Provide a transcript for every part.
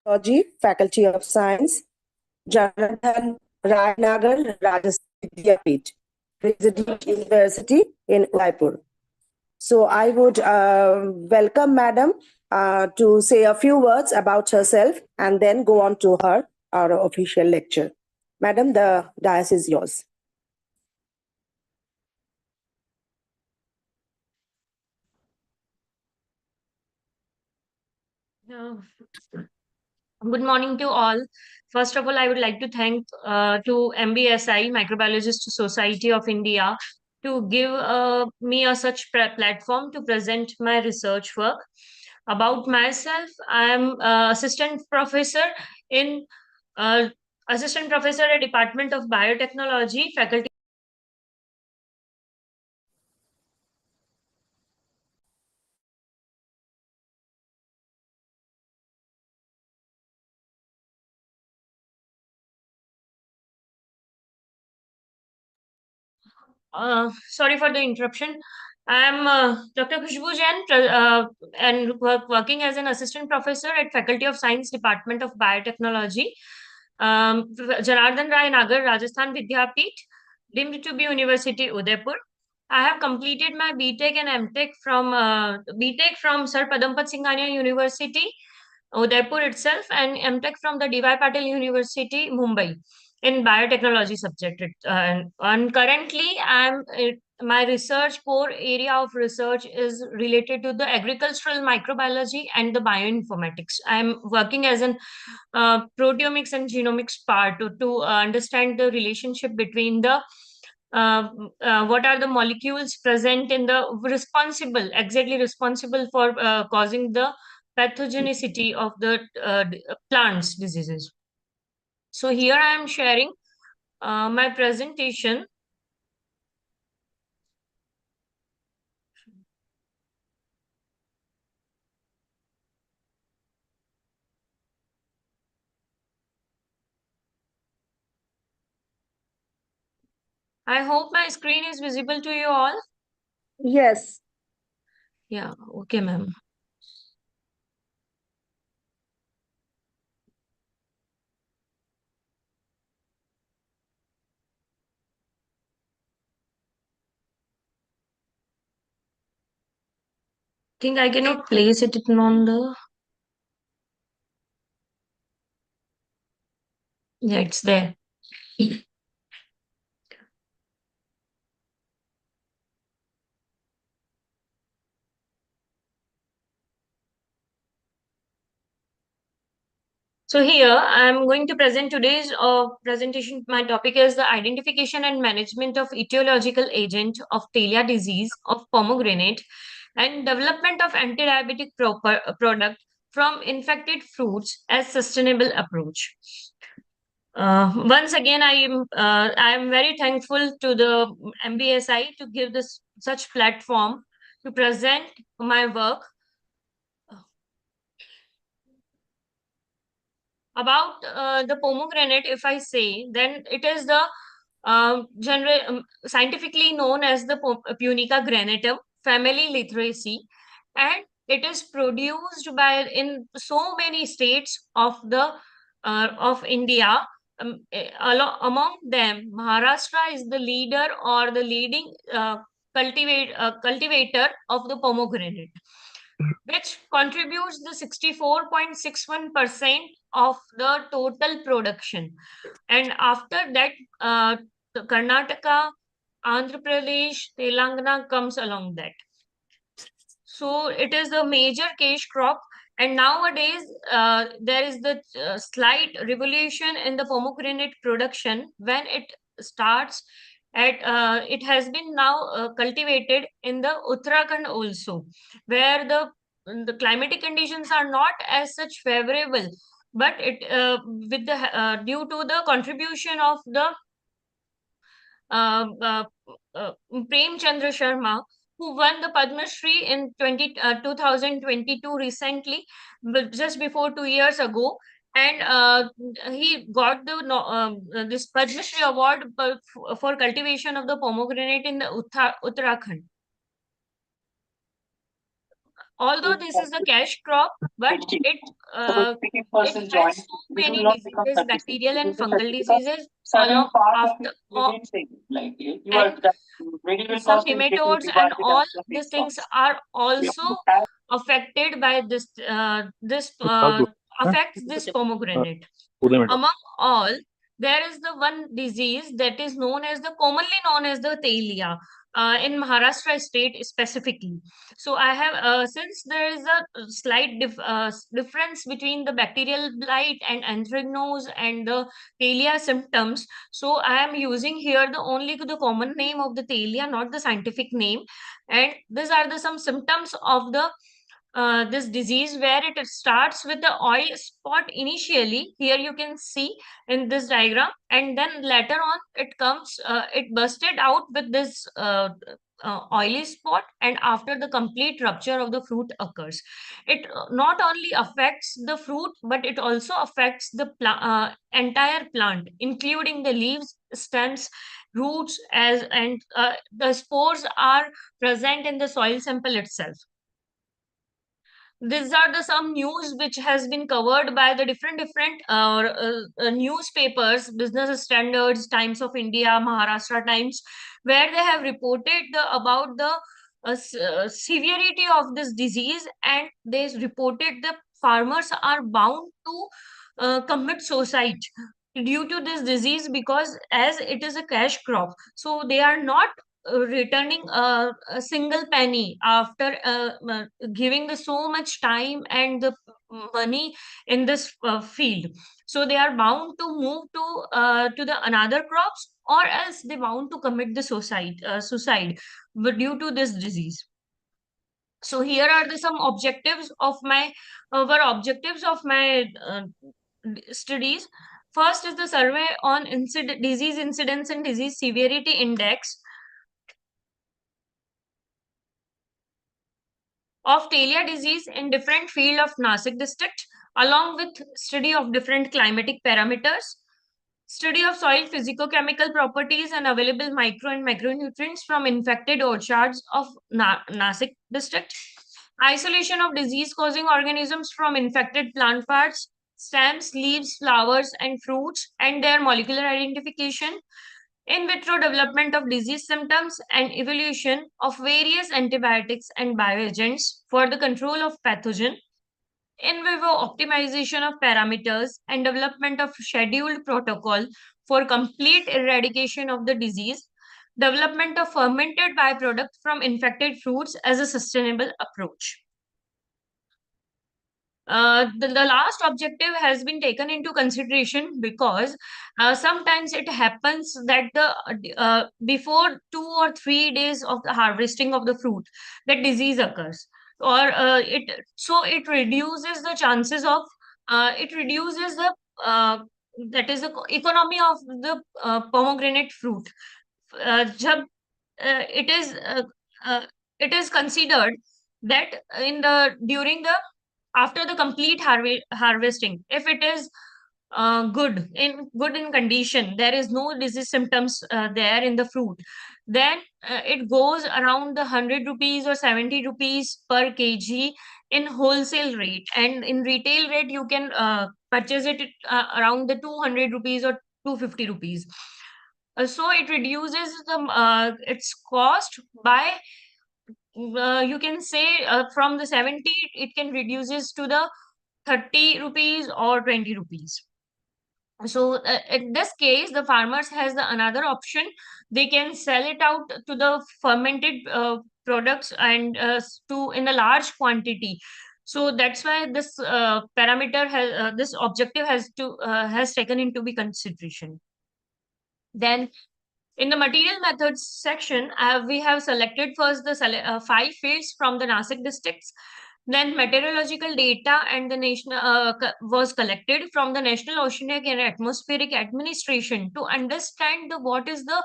Ecology, Faculty of Science, Janardhan Rajnagar, Rajasthan Vidyapeeth, Resident University in Udaipur. So I would welcome Madam to say a few words about herself and then go on to her our official lecture. Madam, the dais is yours. Uh, Good morning to all. First of all, I would like to thank to MBSI, Microbiologist Society of India, to give me a such platform to present my research work. About myself, I am in uh, assistant professor at Department of Biotechnology, faculty. Sorry for the interruption. I'm Dr. Khushbu Jain, and working as an assistant professor at Faculty of Science, Department of Biotechnology, Janardhan Rai Nagar, Rajasthan Vidyapeeth, deemed to be University Udaipur. I have completed my BTech and MTech from BTech from Sir Padampat Singhania University, Udaipur itself, and MTech from the DY Patil University, Mumbai, in biotechnology subject. And currently, my research core area of research is related to the agricultural microbiology and the bioinformatics. I'm working as an proteomics and genomics part to understand the relationship between the uh, what are the molecules present in the exactly responsible for causing the pathogenicity of the plants diseases. So here I am sharing my presentation. I hope my screen is visible to you all. Yes. Yeah, okay, ma'am. Think I cannot place it on the. Yeah, it's there. So here I'm going to present today's presentation. My topic is the identification and management of etiological agent of Telya disease of pomegranate and development of anti-diabetic product from infected fruits as sustainable approach. Once again, I am very thankful to the MBSI to give this such platform to present my work. About the pomegranate, if I say, then it is the scientifically known as the Punica granatum, family Literaceae, and it is produced by in so many states of India. Among them, Maharashtra is the leader or the leading cultivator of the pomegranate, which contributes the 64.61% of the total production. And after that, the Karnataka, Andhra Pradesh, Telangana comes along that. So it is the major cash crop. And nowadays, there is the slight revolution in the pomegranate production when it starts it has been now cultivated in the Uttarakhand also, where the climatic conditions are not as such favorable, but it with the due to the contribution of the uh, uh, Prem Chandra Sharma, who won the Padma Shri in 2022 recently, just before 2 years ago. And he got this Padma Shri award for cultivation of the pomegranate in the Uttarakhand. Although this is a cash crop, but it it has so many diseases, bacterial and fungal diseases, along after and some nematodes and all these things are also affected by this affects this pomegranate. Among all, there is the one disease that is known as the commonly known as the Telya in Maharashtra state specifically. So I have since there is a slight difference between the bacterial blight and anthracnose and the Telya symptoms. So I am using here the only the common name of the Telya, not the scientific name. And these are the some symptoms of the this disease where it starts with the oil spot initially. Here you can see in this diagram, and then later on it busted out with this oily spot, and after the complete rupture of the fruit occurs, it not only affects the fruit but it also affects the entire plant, including the leaves, stems, roots, as and the spores are present in the soil sample itself. These are the some news which has been covered by the different newspapers, Business Standards, Times of India, Maharashtra Times, where they have reported about the severity of this disease, and they reported the farmers are bound to commit suicide due to this disease, because as it is a cash crop, so they are not returning a single penny after giving the so much time and the money in this field. So they are bound to move to the another crops, or else they bound to commit the suicide due to this disease. So here are the some objectives of my were objectives of my studies. First is the survey on disease incidence and disease severity index of Telya disease in different field of Nasik district, along with study of different climatic parameters, study of soil physicochemical properties and available micro and macronutrients from infected orchards of Nasik district, isolation of disease causing organisms from infected plant parts, stems, leaves, flowers, and fruits, and their molecular identification, in vitro development of disease symptoms, and evaluation of various antibiotics and bioagents for the control of pathogen, in vivo optimization of parameters, and development of scheduled protocol for complete eradication of the disease, development of fermented byproduct from infected fruits as a sustainable approach. The last objective has been taken into consideration because sometimes it happens that the before 2 or 3 days of the harvesting of the fruit, that disease occurs, or it reduces the chances of it reduces the that is the economy of the pomegranate fruit. Jab, it is it is considered that in the during the after the complete harvesting, if it is good in condition, there is no disease symptoms there in the fruit, then it goes around the 100 rupees or 70 rupees per kg in wholesale rate, and in retail rate you can purchase it around the 200 rupees or 250 rupees. So it reduces the its cost by you can say from the 70 it can reduces to the 30 rupees or 20 rupees. So in this case the farmers has the another option. They can sell it out to the fermented products and to in a large quantity. So that's why this parameter has this objective has taken into be consideration. Then in the material methods section, we have selected first the 5 fields from the Nasik districts. Then meteorological data and the national was collected from the National Oceanic and Atmospheric Administration to understand the what is the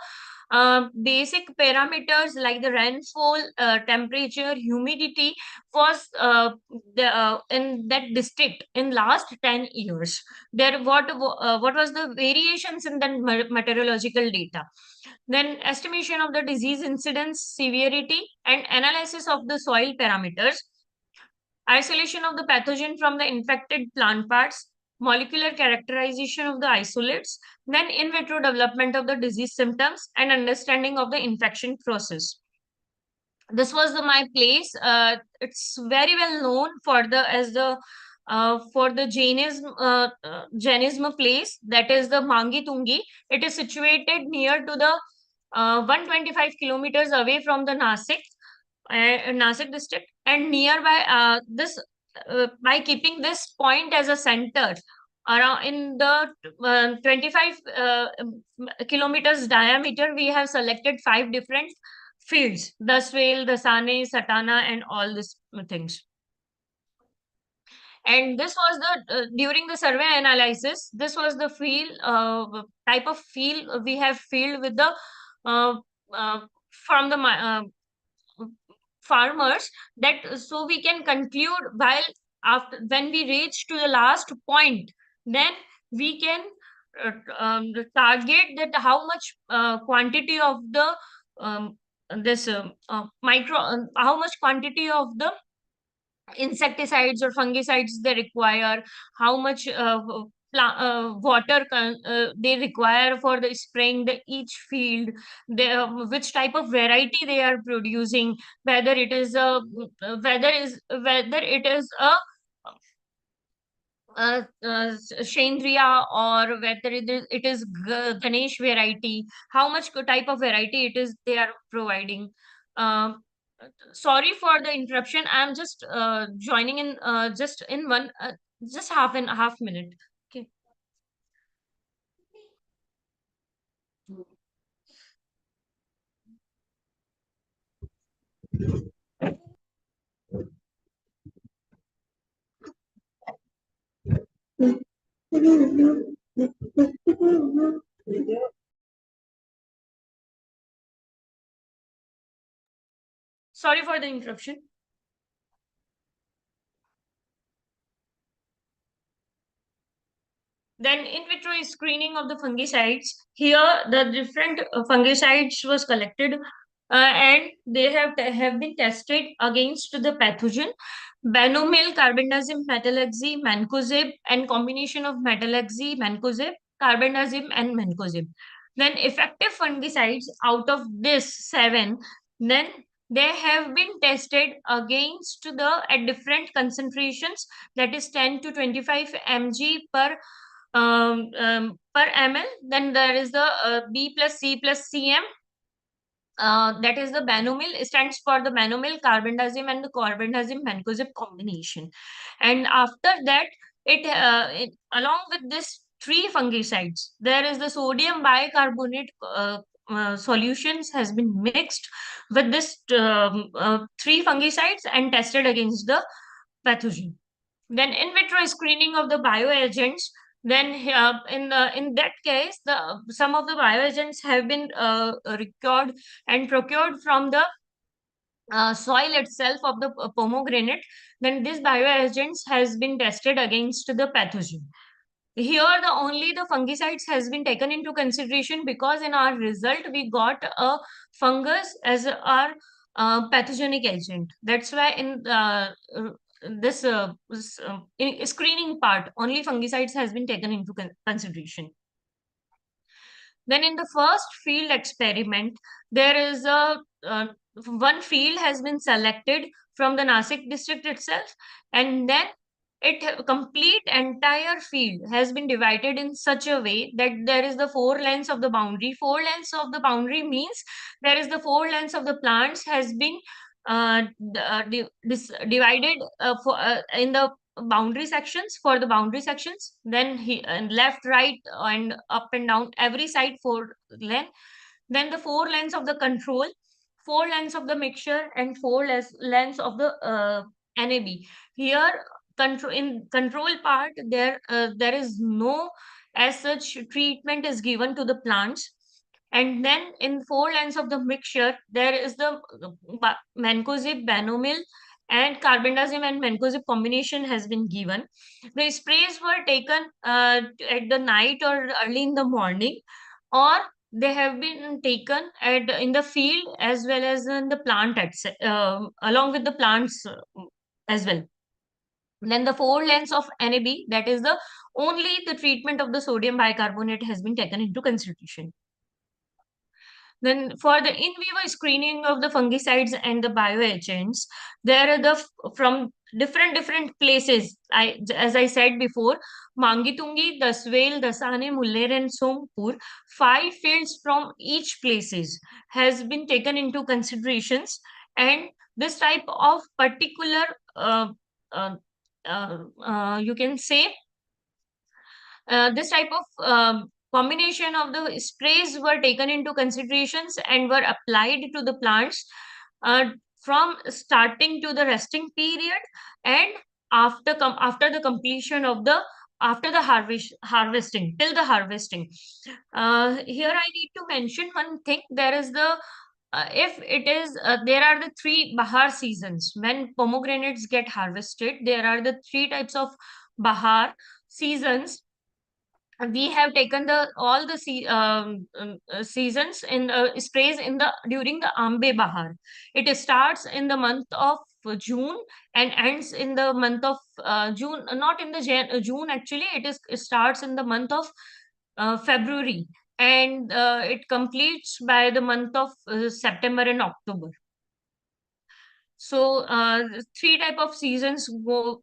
basic parameters like the rainfall, temperature, humidity was in that district in last 10 years. There what was the variations in the meteorological data. Then estimation of the disease incidence, severity, and analysis of the soil parameters, isolation of the pathogen from the infected plant parts, molecular characterization of the isolates, then in vitro development of the disease symptoms, and understanding of the infection process. This was my place. It's very well known for the as the for the Jainism place, that is the Mangi Tungi. It is situated near to the 125 kilometers away from the Nasik district, and nearby this by keeping this point as a center around in the 25 kilometers diameter, we have selected five different fields: the Swale, the Sane, Satana, and all these things. And this was the during the survey analysis, this was the field type of field we have filled with the uh, uh, from the farmers, that so we can conclude while after when we reach to the last point, then we can target that how much quantity of the um, this micro how much quantity of the insecticides or fungicides they require, how much water they require for the spraying the each field, which type of variety they are producing, whether it is a whether it is a Shendriya, or whether it is Ganesh variety, how much type of variety it is they are providing. Um, Sorry for the interruption. I'm just joining in just in one just half minute. Okay. Sorry for the interruption. Then in vitro screening of the fungicides. Here, the different fungicides was collected, and they have been tested against the pathogen: Benomyl, carbendazim, metalaxy, mancozeb, and combination of metalaxy, mancozeb, carbendazim, and mancozeb. Then effective fungicides out of this seven, then they have been tested against the at different concentrations, that is 10 to 25 mg per ml. Then there is the B plus C plus CM. That is the Benomyl, stands for the Benomyl, carbendazim, and the carbendazim mancozeb combination. And after that, along with this three fungicides, there is the sodium bicarbonate solutions has been mixed with this three fungicides and tested against the pathogen. Then in vitro screening of the bioagents. Then in that case, the some of the bioagents have been recorded and procured from the soil itself of the pomegranate. Then this bioagents has been tested against the pathogen. Here the only the fungicides has been taken into consideration, because in our result we got a fungus as our pathogenic agent. That's why in in screening part, only fungicides has been taken into consideration. Then in the first field experiment, there is a one field has been selected from the Nasik district itself, and then complete entire field has been divided in such a way that there is the four lengths of the boundary. Four lengths of the boundary means there is the four lengths of the plants has been divided in the boundary sections, for the boundary sections. Then and left, right, and up and down every side four length. Then the four lengths of the control, four lengths of the mixture, and four lengths of the NAB. Here, control part, there is no as such treatment is given to the plants. And then in four lengths of the mixture, there is the mancozeb, benomyl, and carbendazim and mancozeb combination has been given. The sprays were taken at the night or early in the morning, or they have been taken in the field as well as in the plant along with the plants as well. Then the 4 lengths of NAB, that is the only the treatment of the sodium bicarbonate has been taken into consideration. Then for the in vivo screening of the fungicides and the bioagents, there are from different places. As I said before, Mangitungi, Daswel, Dasane, Muller, and Sompur, 5 fields from each places has been taken into considerations, and this type of particular uh, you can say this type of combination of the sprays were taken into considerations and were applied to the plants uh, from starting to the resting period and after the completion of the after the harvesting till the harvesting. Here I need to mention one thing. There is the if it is there are the 3 bahar seasons when pomegranates get harvested. There are the 3 types of bahar seasons. We have taken the all the seasons in sprays in the during the Ambe Bahar. It starts in the month of June and ends in the month of June. Not in the June actually. It starts in the month of February, and it completes by the month of September and October. So 3 type of seasons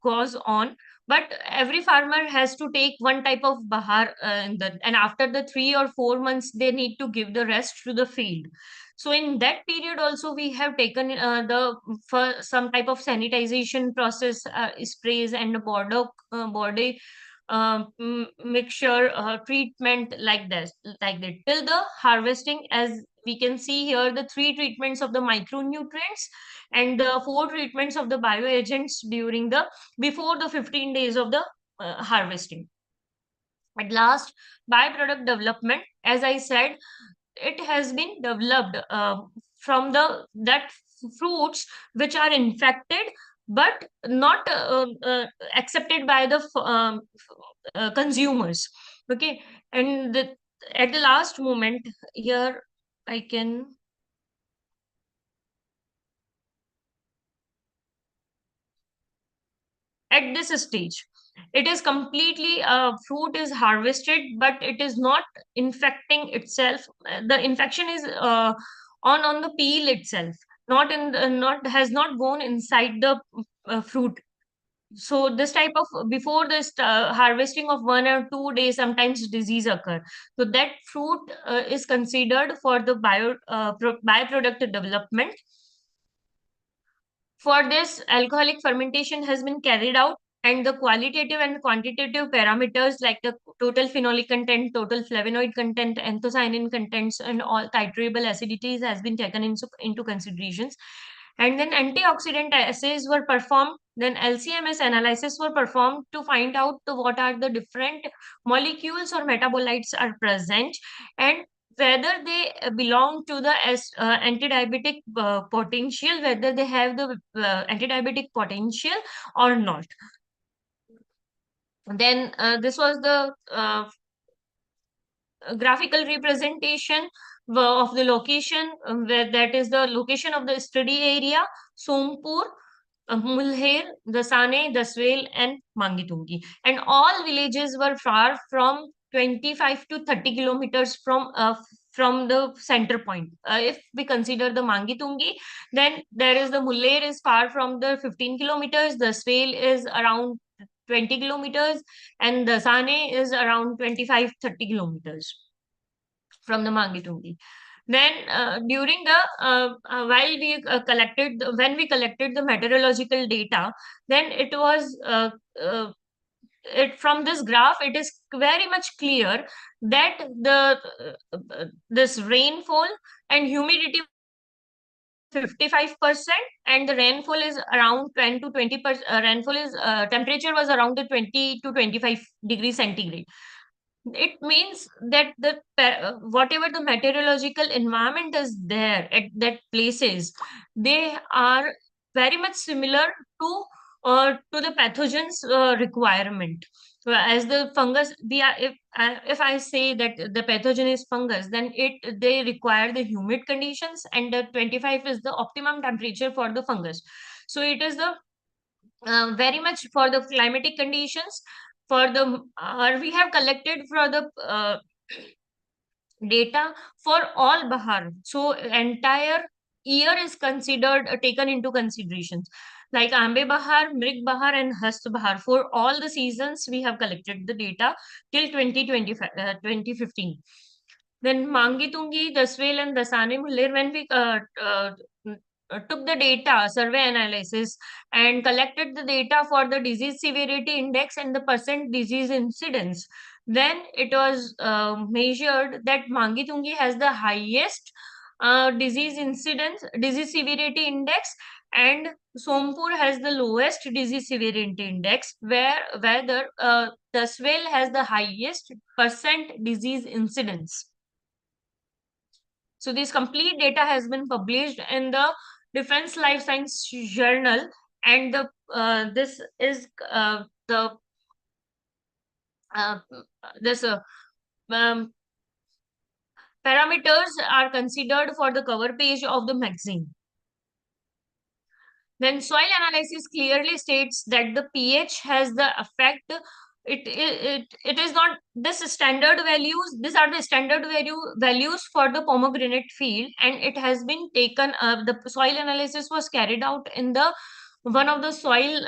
goes on, but every farmer has to take one type of bahar, and after the 3 or 4 months, they need to give the rest to the field. So in that period also, we have taken the for some type of sanitization process, sprays and body mixture treatment like this, like that, till the harvesting. As we can see here, the 3 treatments of the micronutrients and the 4 treatments of the bioagents during the before the 15 days of the harvesting. At last, byproduct development, as I said, it has been developed from the that fruits which are infected but not accepted by the consumers. Okay, and at the last moment here I can at this stage it is completely fruit is harvested but it is not infecting itself. The infection is on the peel itself, not in the, not has not gone inside the fruit. So this type of before this harvesting of 1 or 2 days, sometimes disease occur. So that fruit is considered for the byproduct development. For this, alcoholic fermentation has been carried out, and the qualitative and quantitative parameters like the total phenolic content, total flavonoid content, anthocyanin contents, and all titrable acidities has been taken into considerations. And then antioxidant assays were performed. Then LCMS analysis were performed to find out what are the different molecules or metabolites are present, and whether they belong to the anti-diabetic potential, whether they have the anti-diabetic potential or not. Then this was the graphical representation of the location, where that is the location of the study area, Sompur, Mulher, Dasane, Daswel, and Mangitungi. And all villages were far from 25 to 30 kilometers from the center point. If we consider the Mangitungi, then there is the Mulher is far from the 15 kilometers, Daswel is around 20 kilometers, and the Sane is around 25-30 kilometers from the Mangitungi. Then during the while we when we collected the meteorological data, then it was it from this graph it is very much clear that the this rainfall and humidity 55%, and the rainfall is around 10 to 20%. Rainfall is temperature was around the 20 to 25 degrees centigrade. It means that the whatever the meteorological environment is there at that places, they are very much similar to the pathogens requirement. So as the fungus, we are if I say that the pathogen is fungus, then they require the humid conditions, and the 25 is the optimum temperature for the fungus. So it is the very much for the climatic conditions. For the we have collected for the data for all bahar, so entire year is considered, taken into considerations, like ambe bahar, mrig bahar, and hast bahar. For all the seasons we have collected the data till 2025, 2015. Then mangi tungi, daswel, and dasane mulir, when we took the data survey analysis and collected the data for the disease severity index and the percent disease incidence, then it was measured that Mangi Tungi has the highest disease incidence, disease severity index, and Sompur has the lowest disease severity index, where whether the swell has the highest percent disease incidence. So this complete data has been published in the Defense Life Science Journal, and the this is the uh, this um, parameters are considered for the cover page of the magazine. Then soil analysis clearly states that the pH has the effect. It is not this standard values. These are the standard values for the pomegranate field, and it has been taken. The soil analysis was carried out in the one of the soil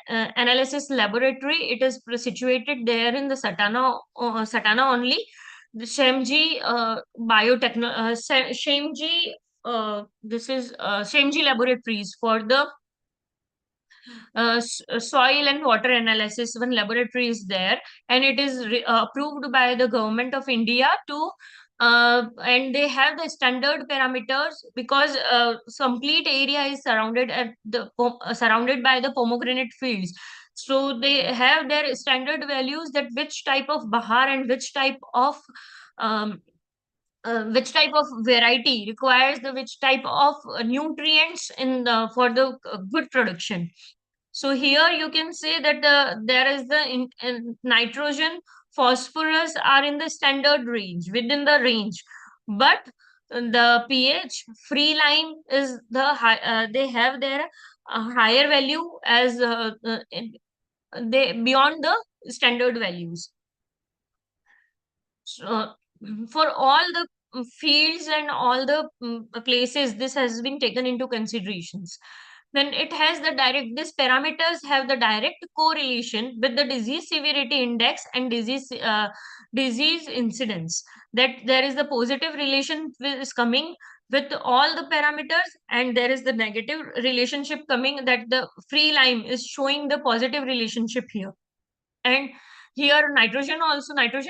analysis laboratory. It is situated there in the Satana only. The Shemji Shemji this is Shemji laboratories for the soil and water analysis. One laboratory is there, and it is approved by the government of India to and they have the standard parameters, because complete area is surrounded at the surrounded by the pomegranate fields. So they have their standard values, that which type of bahar and um, which type of variety requires the which type of nutrients in the for the good production. So here you can say that there is the nitrogen, phosphorus are in the standard range, within the range, but the pH free line is the high. They have their higher value as they beyond the standard values. So, for all the fields and all the places, this has been taken into considerations. Then it has the direct, these parameters have the direct correlation with the disease severity index and disease incidence. That there is the positive relation is coming with all the parameters, and there is the negative relationship coming, that the free line is showing the positive relationship here. And here nitrogen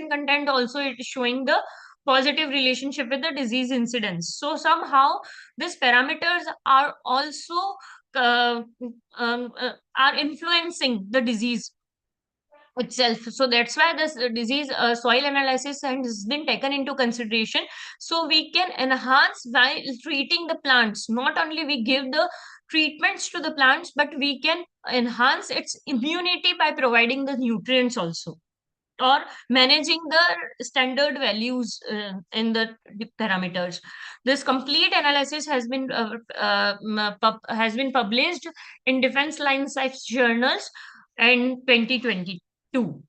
content also, it is showing the positive relationship with the disease incidence. So somehow these parameters are also uh, are influencing the disease itself. So that's why this disease soil analysis has been taken into consideration, so we can enhance while treating the plants. Not only we give the treatments to the plants, but we can enhance its immunity by providing the nutrients also, or managing the standard values in the parameters. This complete analysis has been published in Defense Line Science journals in 2022.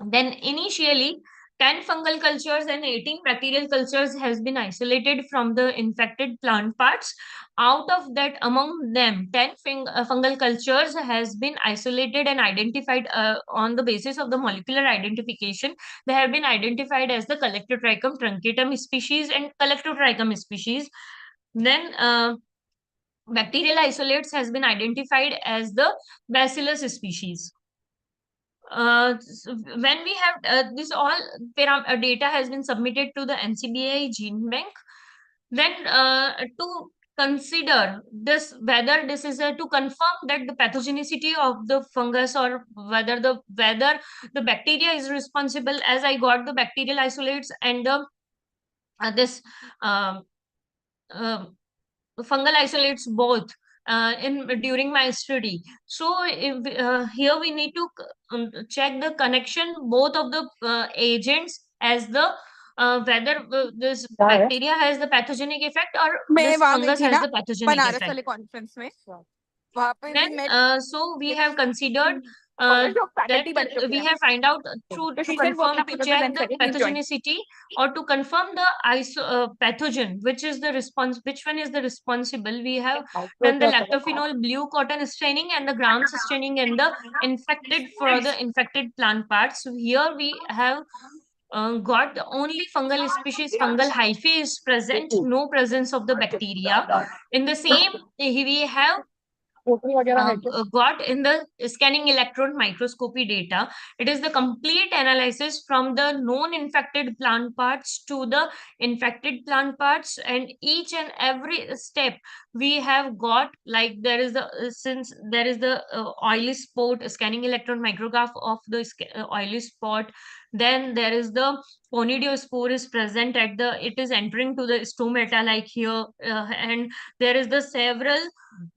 Then initially 10 fungal cultures and 18 bacterial cultures has been isolated from the infected plant parts. Out of that, among them, 10 fungal cultures has been isolated and identified on the basis of the molecular identification. They have been identified as the Collectotrichum truncatum species and Collectotrichum species. Then bacterial isolates has been identified as the Bacillus species. When we have this all data has been submitted to the NCBI gene bank, then to consider this, whether this is to confirm that the pathogenicity of the fungus, or whether the bacteria is responsible, as I got the bacterial isolates and the this um, uh, fungal isolates both in during my study. So if, here we need to check the connection both of the agents, as the whether this Yeah, bacteria has the pathogenic effect, or मैं this वहां गई fungus थी has ना the pathogenic Banaras effect. वाले conference में Then, so we have considered that we have find out to confirm to check the pathogenicity or to confirm the pathogen, which is the response, which one is the responsible. We have done the lactophenol blue cotton staining and the grams staining and the infected for the infected plant parts. So here we have got the only fungal species, fungal hyphae is present, no presence of the bacteria. In the same, we have got in the scanning electron microscopy data. It is the complete analysis from the known infected plant parts to the infected plant parts, and each and every step we have got, like there is the since there is the oily spot, scanning electron micrograph of the oily spot. Then there is the conidiospore is present at the, it is entering to the stomata like here, and there is the several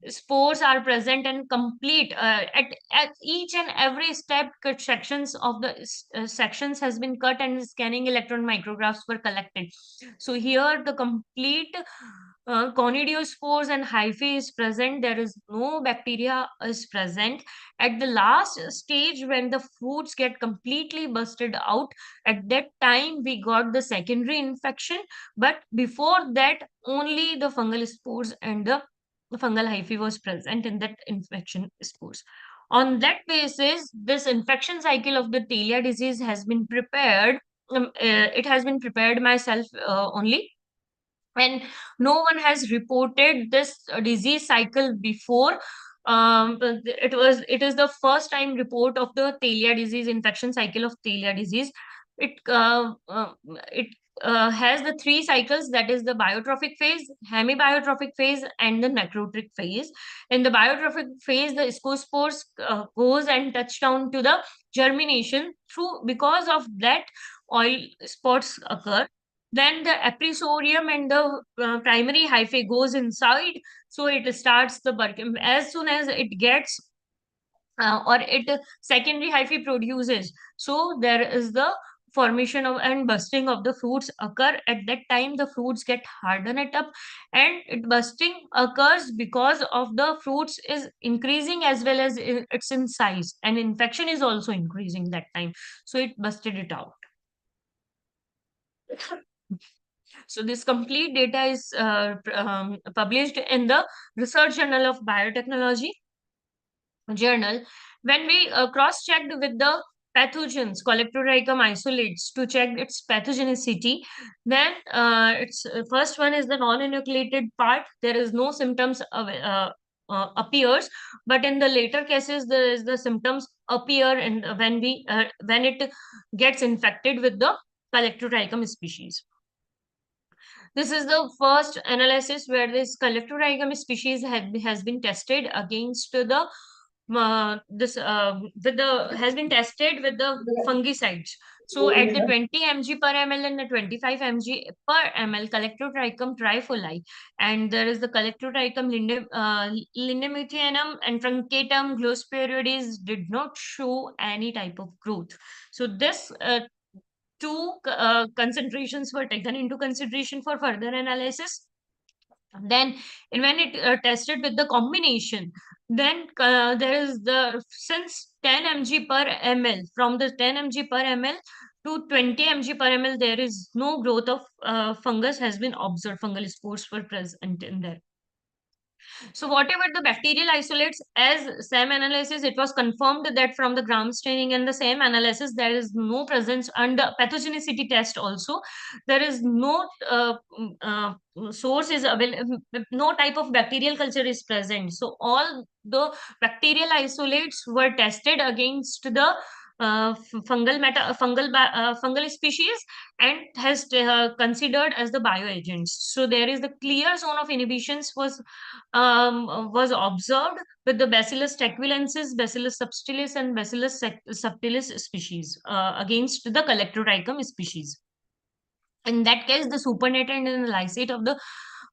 spores are present and complete at each and every step. Cut sections of the sections has been cut and scanning electron micrographs were collected. So here the complete conidiospores and hyphae is present. There is no bacteria is present. At the last stage, when the fruits get completely busted out, at that time we got the secondary infection. But before that, only the fungal spores and the fungal hyphae was present in that infection spores. On that basis, this infection cycle of the Telya disease has been prepared. It has been prepared myself only, and no one has reported this disease cycle before. But it is the first time report of the Telya disease, infection cycle of Telya disease. It has the three cycles, that is the biotrophic phase, hemibiotropic phase, and the necrotic phase. In the biotrophic phase, the scospores goes and touch down to the germination. Through because of that, oil spots occur. Then the episorium and the primary hyphae goes inside, so it starts the working. As soon as it gets or it secondary hyphae produces, so there is the formation of and busting of the fruits occur. At that time, the fruits get harden it up, and it busting occurs because of the fruits is increasing as well as it's in size, and infection is also increasing that time, so it busted it out. So this complete data is published in the Research Journal of Biotechnology journal. When we cross-checked with the pathogens, Collectivoricum isolates, to check its pathogenicity, then its first one is the non-enucleated part. There is no symptoms appears, but in the later cases, there is the symptoms appear, and when it gets infected with the Collectivoricum species. This is the first analysis where this Collectivoricum species has been tested against the this with the has been tested with the fungicides. So at the 20 mg per ml and the 25 mg per ml Collectivoricum trifoli, and there is the Collectivoricum lindemuthianum and truncatum glossoperides did not show any type of growth. So this two concentrations were taken into consideration for further analysis. Then, and when it tested with the combination, then there is the, since 10 mg per ml, from the 10 mg per ml to 20 mg per ml, there is no growth of fungus has been observed. Fungal spores were present in there. So whatever the bacterial isolates, as same analysis, it was confirmed that from the gram staining and the same analysis, there is no presence, and the pathogenicity test also, there is no source is available, no type of bacterial culture is present. So all the bacterial isolates were tested against the fungal species, and has considered as the bioagents. So there is the clear zone of inhibitions was observed with the Bacillus tequilensis, Bacillus subtilis, and Bacillus subtilis species against the Collectivoricum species. In that case, the supernatant and the lysate of the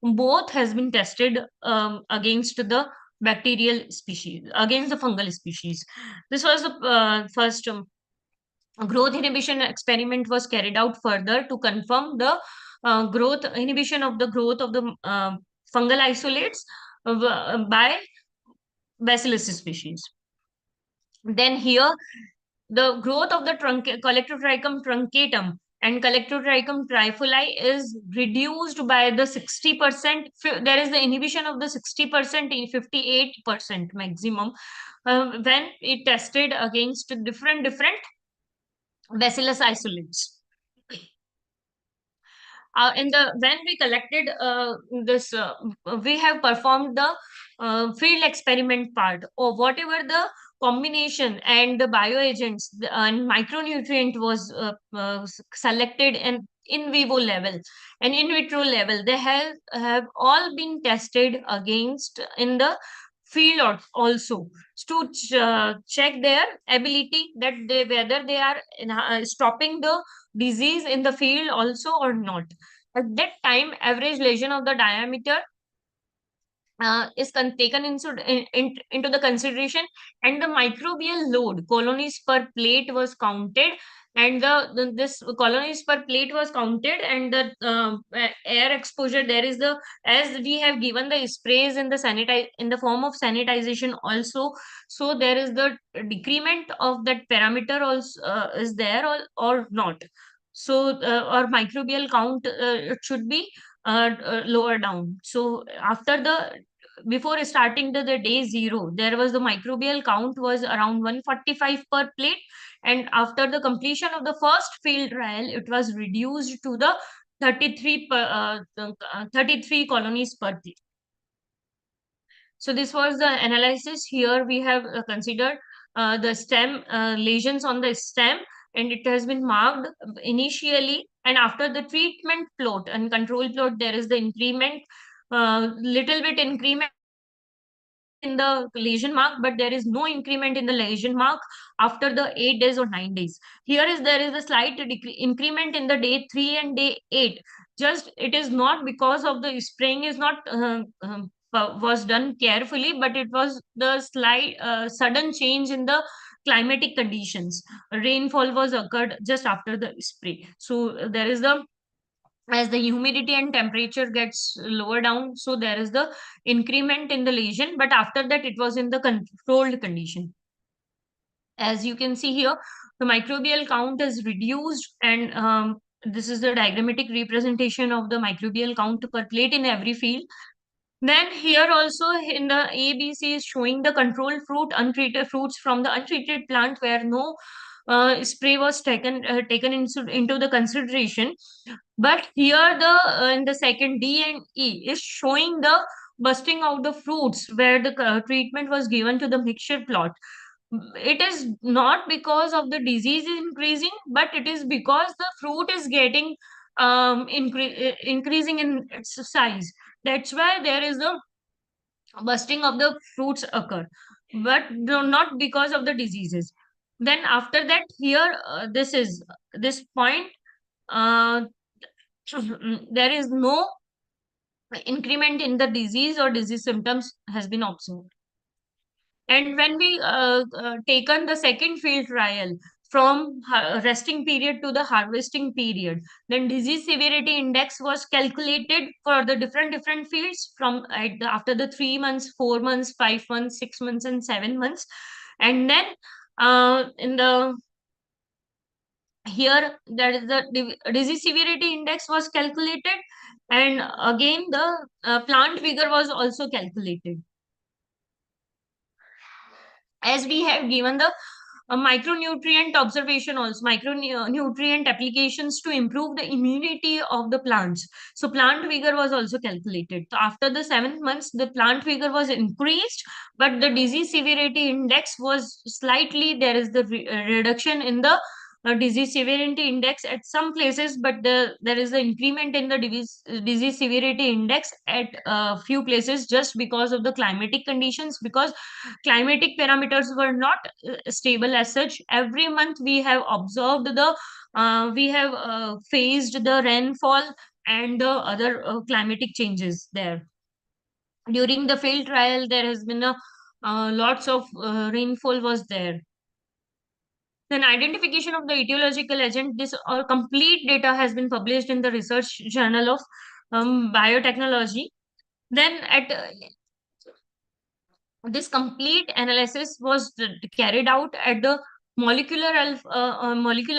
both has been tested against the bacterial species, against the fungal species. This was the first growth inhibition experiment was carried out further to confirm the growth inhibition of the growth of the fungal isolates by Bacillus species. Then here, the growth of the Collectotrichum truncatum and Collectotrichum trifoli is reduced by the 60%. There is the inhibition of the 60% in 58% maximum when it tested against different bacillus isolates. In the when we collected this we have performed the field experiment part, or whatever the combination and the bioagents and micronutrient was selected in vivo level and in vitro level. They have all been tested against in the field also, to check their ability, that they whether they are stopping the disease in the field also or not. At that time, average lesion of the diameter is taken into the consideration, and the microbial load colonies per plate was counted, and this colonies per plate was counted, and the air exposure, there is the, as we have given the sprays in the in the form of sanitization also, so there is the decrement of that parameter also is there, or not. So or microbial count it should be lower down. So after the, before starting the day zero, there was the microbial count was around 145 per plate, and after the completion of the first field trial, it was reduced to the 33 colonies per plate. So this was the analysis. Here we have considered the stem lesions on the stem, and it has been marked initially, and after the treatment plot and control plot, there is the increment, little bit increment in the lesion mark, but there is no increment in the lesion mark after the 8 days or 9 days. Here is there is a slight increment in the day 3 and day 8. Just it is not because of the spraying is not was done carefully, but it was the slight sudden change in the climatic conditions. Rainfall was occurred just after the spray. So there is the, as the humidity and temperature gets lower down, so there is the increment in the lesion, but after that it was in the controlled condition. As you can see here, the microbial count is reduced, and this is the diagrammatic representation of the microbial count per plate in every field. Then here also in the ABC is showing the control untreated fruits from the untreated plant, where no spray was taken into the consideration. But here the in the second D and E is showing the busting out the fruits where the treatment was given to the mixture plot. It is not because of the disease is increasing, but it is because the fruit is getting increasing in its size. That's why there is the busting of the fruits occur, but not because of the diseases. Then after that, here this is this point, uh, there is no increment in the disease or disease symptoms has been observed. And when we taken the second field trial from resting period to the harvesting period, then disease severity index was calculated for the different fields from after the 3 months, 4 months, 5 months, 6 months, and 7 months. And then in the here that is the disease severity index was calculated, and again the plant vigor was also calculated, as we have given the micronutrient observation, also micronutrient applications to improve the immunity of the plants. So plant vigor was also calculated. So after the 7 months, the plant vigor was increased, but the disease severity index was slightly, there is the reduction in the disease severity index at some places, but there is the increment in the disease severity index at a few places, just because of the climatic conditions, because climatic parameters were not stable as such. Every month we have observed the we have faced the rainfall and the other climatic changes there. During the field trial, there has been a lots of rainfall was there. Then identification of the etiological agent, this complete data has been published in the research journal of biotechnology. Then at This complete analysis was carried out at the molecular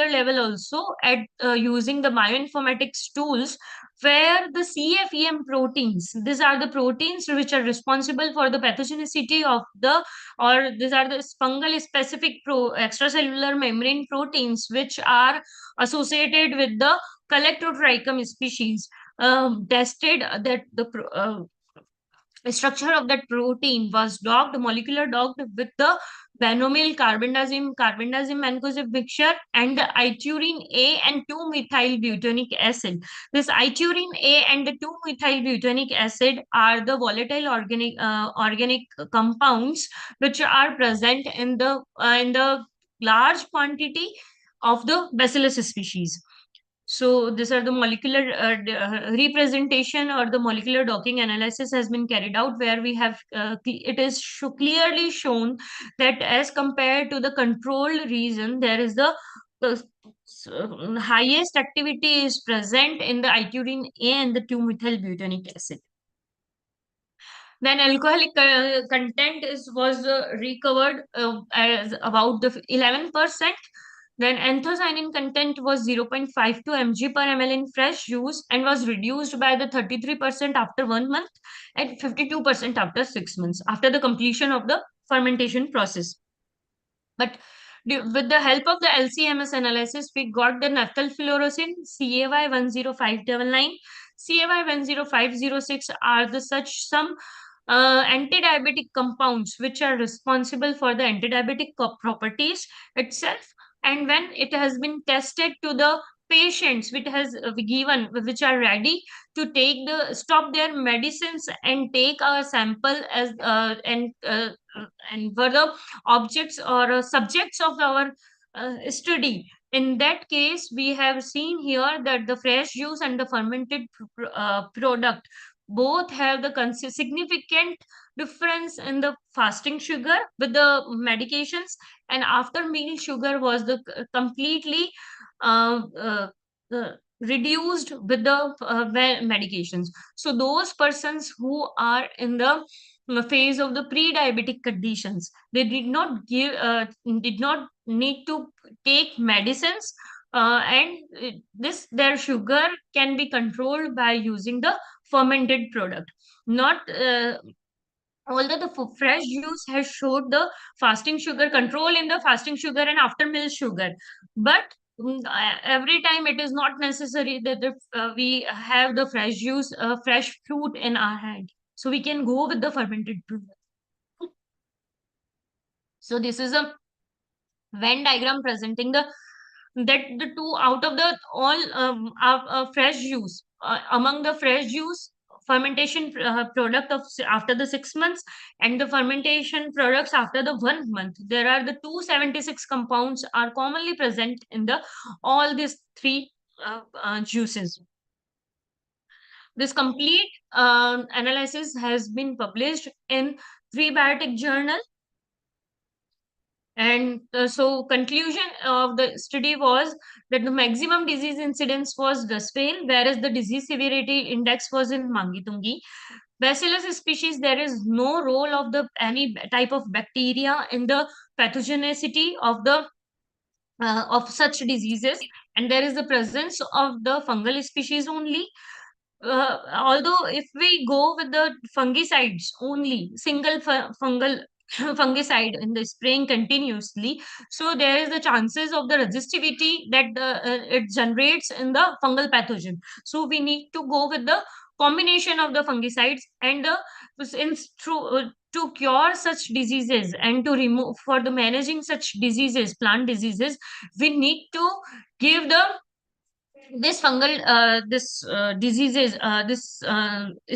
level also, at using the bioinformatics tools, where the CFEM proteins, these are the proteins which are responsible for the pathogenicity of the, or these are the fungal specific extracellular membrane proteins which are associated with the Calectotrichum species, tested that the structure of that protein was molecular docked with the benomyl carbendazim mancozeb mixture and the iturine A and 2-methyl butanic acid. This iturine A and the 2-methyl butanic acid are the volatile organic compounds which are present in the large quantity of the Bacillus species. So these are the molecular representation, or the molecular docking analysis has been carried out, where we have it is clearly shown that as compared to the controlled region, there is the highest activity is present in the iturine A and the 2-methyl butanic acid. Then alcoholic content was recovered as about the 11%. Then anthocyanin content was 0.52 mg per ml in fresh juice and was reduced by the 33% after 1 month and 52% after 6 months after the completion of the fermentation process. But with the help of the LCMS analysis, we got the naphthylfluorosin, CAY 10599, CAY 10506 are the such some antidiabetic compounds which are responsible for the antidiabetic properties itself. And when it has been tested to the patients which has given, which are ready to take the stop their medicines and take a sample as and for the objects or subjects of our study. In that case, we have seen here that the fresh juice and the fermented product both have the significant difference in the fasting sugar with the medications, and after meal sugar was the completely uh, uh, reduced with the medications. So those persons who are in the phase of the pre-diabetic conditions, they did not need to take medicines, and this their sugar can be controlled by using the fermented product. Not although the fresh juice has showed the fasting sugar control in the fasting sugar and after meal sugar, but every time it is not necessary that we have the fresh juice, fresh fruit in our hand, so we can go with the fermented product. So this is a Venn diagram presenting the two out of the all fresh juice, among the fresh juice fermentation product of after the 6 months and the fermentation products after the 1 month, there are the 276 compounds are commonly present in the all these three juices. This complete analysis has been published in Prebiotic Journal. And so conclusion of the study was that the maximum disease incidence was Gusvale, whereas the disease severity index was in Mangitungi. Bacillus species, there is no role of the any type of bacteria in the pathogenicity of such diseases, and there is the presence of the fungal species only. Although if we go with the fungicides only, single fungal fungicide in the spraying continuously, so there is the chances of the resistivity that it generates in the fungal pathogen. So we need to go with the combination of the fungicides and to cure such diseases and to remove for the managing such diseases, plant diseases, we need to give the this fungal this diseases this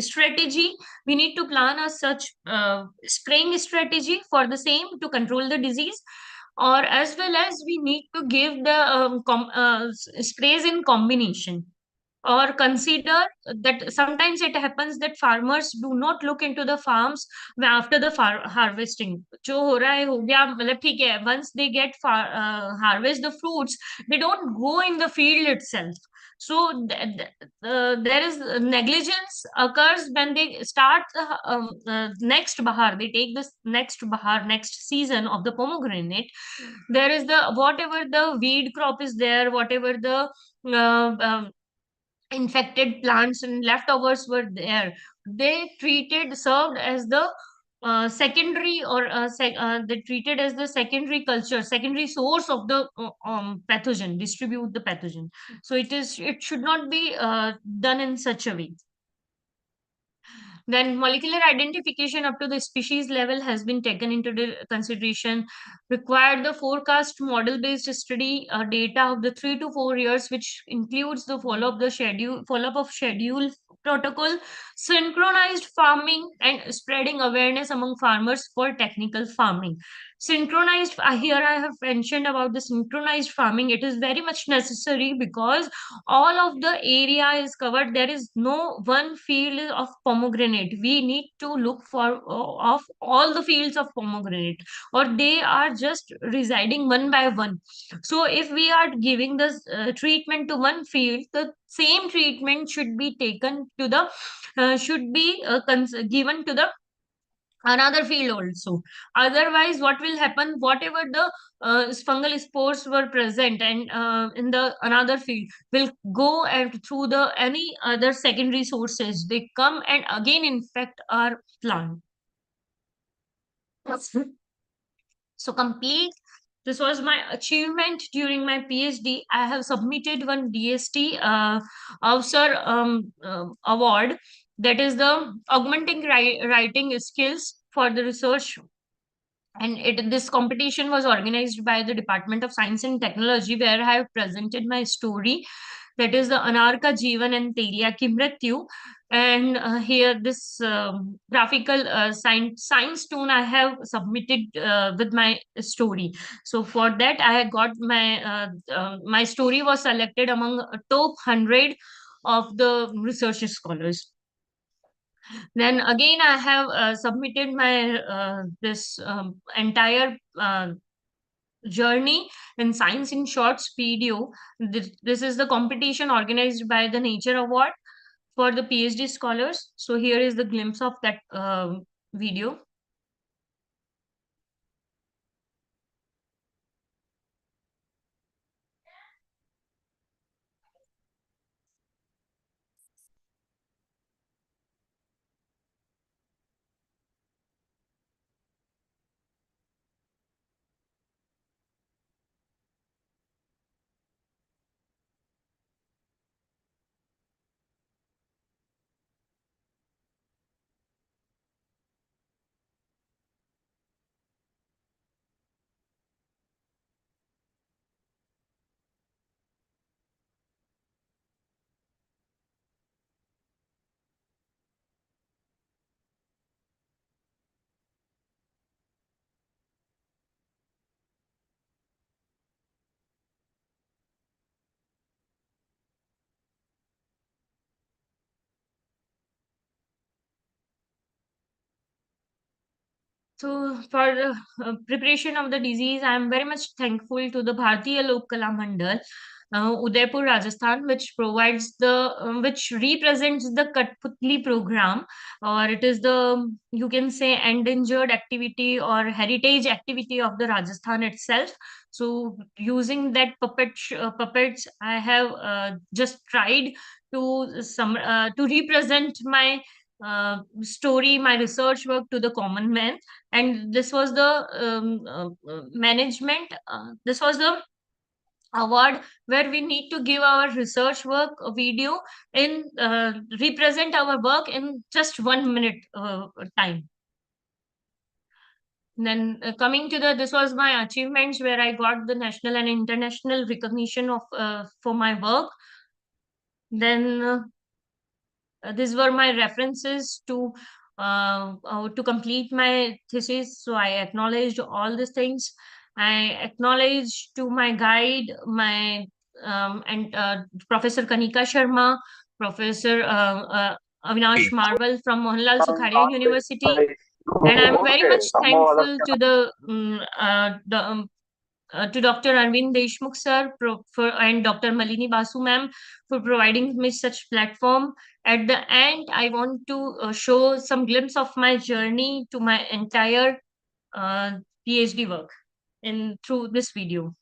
strategy. We need to plan a such spraying strategy for the same to control the disease, or as well as we need to give the sprays in combination. or consider that sometimes it happens that farmers do not look into the farms after the harvesting. जो हो रहा है हो गया, मतलब ठीक है, once they harvest the fruits, they don't go in the field itself. So there is negligence occurs when they start next bahar, they take this next bahar, next season of the pomegranate. There is the whatever the weed crop is there, whatever the infected plants and leftovers were there, they treated served as the secondary or they treated as the secondary culture, secondary source of the pathogen, distribute the pathogen. So it should not be done in such a way. Then molecular identification up to the species level has been taken into the consideration. Required the forecast model-based study data of the 3 to 4 years, which includes the follow-up of schedule protocol, synchronized farming, and spreading awareness among farmers for technical farming. Synchronized, here I have mentioned about the synchronized farming. It is very much necessary because all of the area is covered. There is no one field of pomegranate. We need to look for of all the fields of pomegranate, or they are just residing one by one. So if we are giving this treatment to one field, the same treatment should be taken to the should be given to the another field also. Otherwise, what will happen, whatever the fungal spores were present and in the another field will go and through the any other secondary sources, they come and again infect our plant. So complete, this was my achievement during my PhD. I have submitted one DST Avsar award, that is the augmenting writing skills for the research. And this competition was organized by the Department of Science and Technology, where I have presented my story, that is the Anarka Jeevan and Telya ki Mrityu. And here this graphical science tune I have submitted with my story. So for that I had got my story was selected among top 100 of the research scholars. Then again, I have submitted my this entire journey in science in shorts video. This is the competition organized by the Nature Award for the PhD scholars. So here is the glimpse of that video. So for the preparation of the disease, I am very much thankful to the Bharatiya Lok Kala Mandal, Udaipur, Rajasthan, which provides which represents the Katputli program, or it is the, you can say, endangered activity or heritage activity of the Rajasthan itself. So using that puppets, I have just tried to represent my story, my research work to the common man. And this was the management this was the award where we need to give our research work a video in represent our work in just 1 minute time. Then coming to the, this was my achievements where I got the national and international recognition of for my work. Then these were my references to complete my thesis. So I acknowledged all these things. I acknowledged to my guide, my and Professor Kanika Sharma, Professor Avinash Marwal from Mohanlal Sukhadia University. And I'm very much thankful to to Dr. Arvind Deshmukh sir and Dr. Malini Basu ma'am for providing me such platform. At the end, I want to show some glimpse of my journey to my entire uh, PhD work in through this video.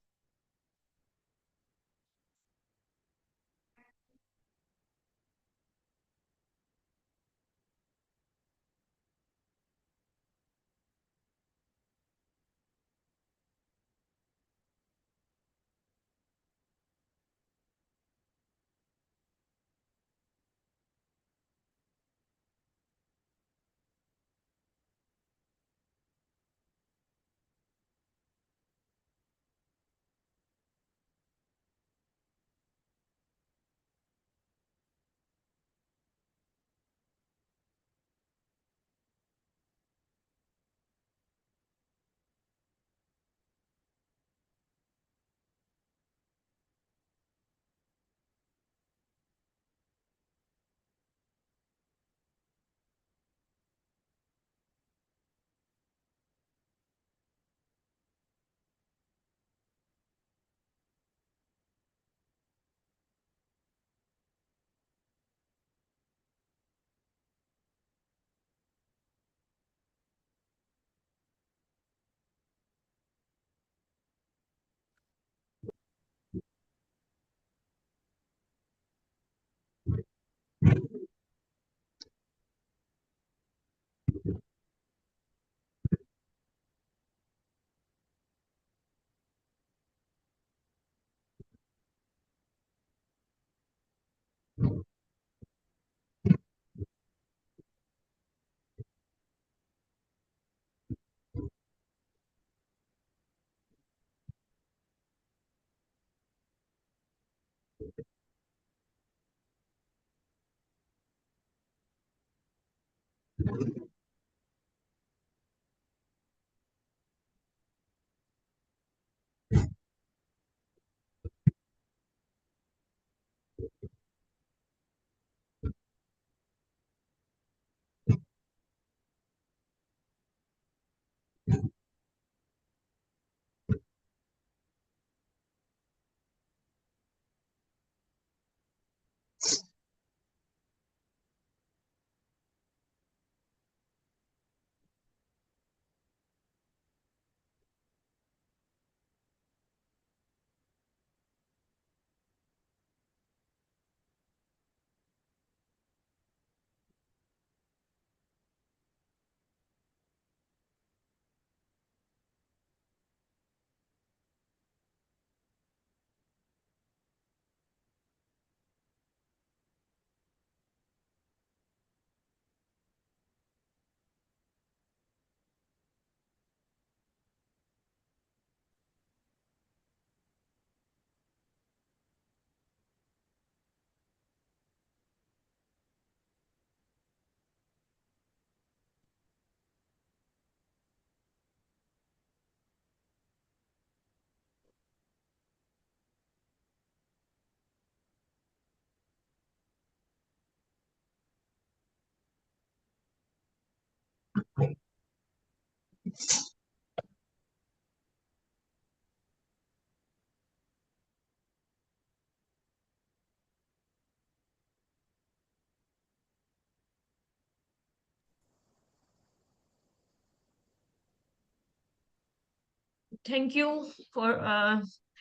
Thank you for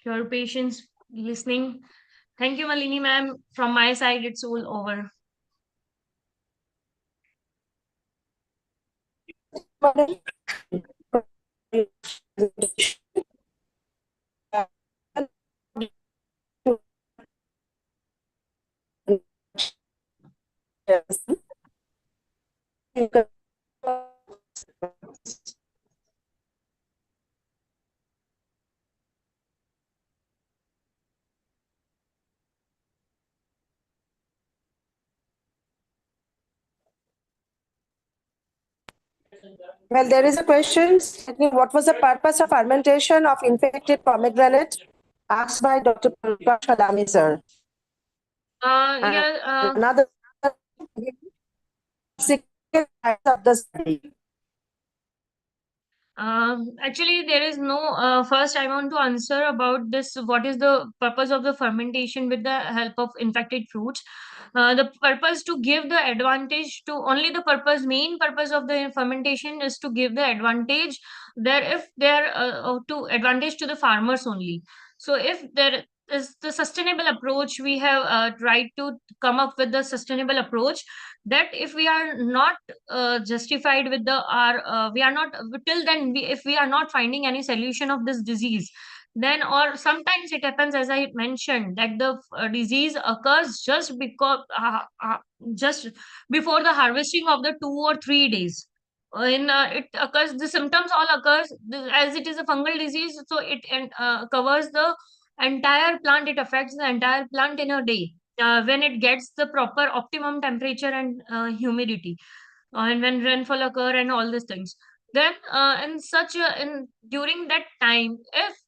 your patience listening. Thank you, Malini ma'am. From my side, it's all over. Well, there is a question stating what was the purpose of fermentation of infected pomegranate? asked by Dr. Prakash Kadami, sir. And Yeah. another of the study. Actually, there is no. First, I want to answer about this. What is the purpose of the fermentation with the help of infected fruits? The purpose to give the advantage to only the purpose, main purpose of the fermentation is to give the advantage there if there to advantage to the farmers only. So if there is the sustainable approach, we have tried to come up with the sustainable approach that if we are not justified with the our we are not till then if we are not finding any solution of this disease, then or sometimes it happens as I mentioned that the disease occurs just before the harvesting of the 2 or 3 days. In it occurs, the symptoms all occurs as it is a fungal disease, so it covers the entire plant. It affects the entire plant in a day when it gets the proper optimum temperature and humidity, and when rainfall occur and all these things. Then in such a in during that time, if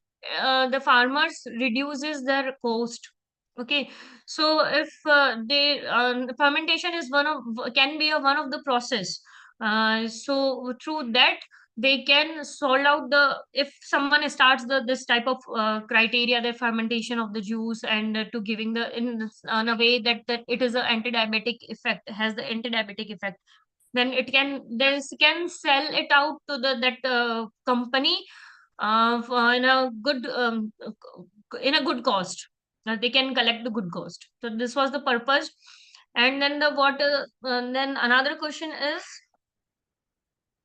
the farmers reduces their cost, okay, so if they fermentation is one of can be a one of the process, so through that they can solve out the if someone starts the this type of criteria, the fermentation of the juice, and to giving the in a way that it is a anti-diabetic effect, has the anti-diabetic effect, then it can this can sell it out to the that company in a good in a good cost. They can collect the good cost. So this was the purpose. And then the what then another question is,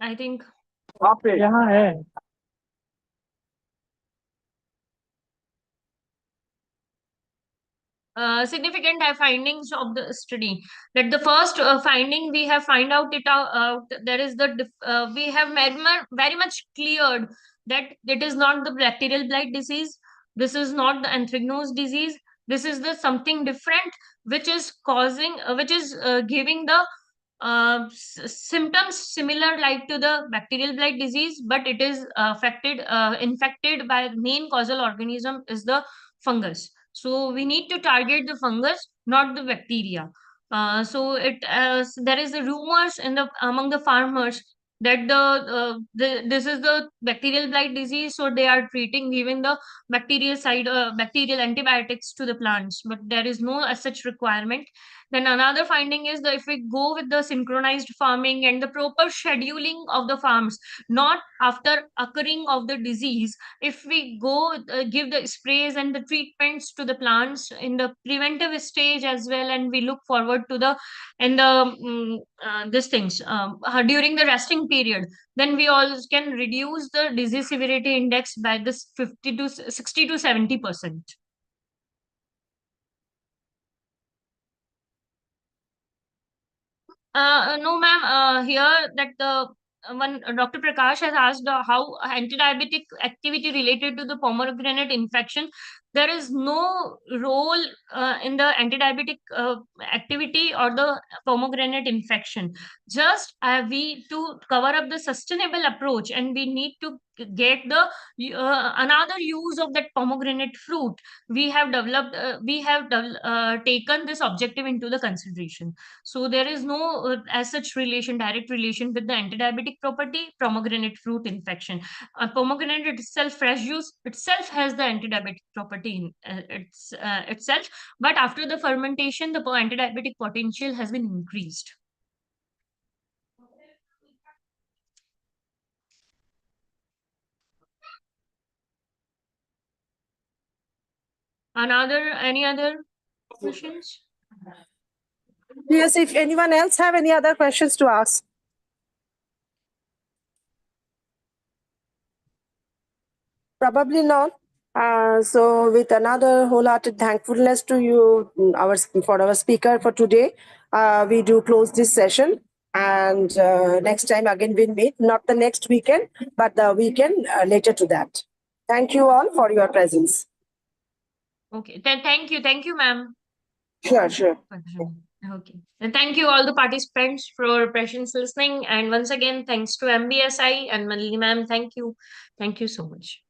I think, यहाँ है significant findings of the study. That the first finding we have find out it out, there is the we have very much cleared that it is not the bacterial blight disease, this is not the anthracnose disease, this is the something different which is causing which is giving the symptoms similar like to the bacterial blight disease, but it is infected by main causal organism is the fungus. So we need to target the fungus, not the bacteria. There is a rumors in the among the farmers that the this is the bacterial blight disease, so they are treating giving the bacterial antibiotics to the plants, but there is no as such requirement. Then another finding is that if we go with the synchronized farming and the proper scheduling of the farms, not after occurring of the disease, if we go give the sprays and the treatments to the plants in the preventive stage as well, and we look forward to the in the these things during the resting period, then we all can reduce the disease severity index by this 50 to 60 to 70%. No, ma'am. Here that the one Dr. Prakash has asked how anti-diabetic activity related to the pomegranate infection. There is no role in the anti-diabetic activity or the pomegranate infection. Just we to cover up the sustainable approach, and we need to get the another use of that pomegranate fruit. We have taken this objective into the consideration. So there is no as such relation, direct relation with the anti-diabetic property, pomegranate fruit infection. Pomegranate itself, fresh juice itself has the anti-diabetic property in itself, but after the fermentation, the anti-diabetic potential has been increased. Any other questions? Yes, if anyone else have any other questions to ask. Probably not. So with another wholehearted thankfulness to you, for our speaker for today, we do close this session. And next time again we'll meet, not the next weekend, but the weekend later to that. Thank you all for your presence. Okay. Thank you, ma'am. Sure, sure. Okay. And thank you all the participants for patience listening. And once again, thanks to MBSI and Malini ma'am. Thank you. Thank you so much.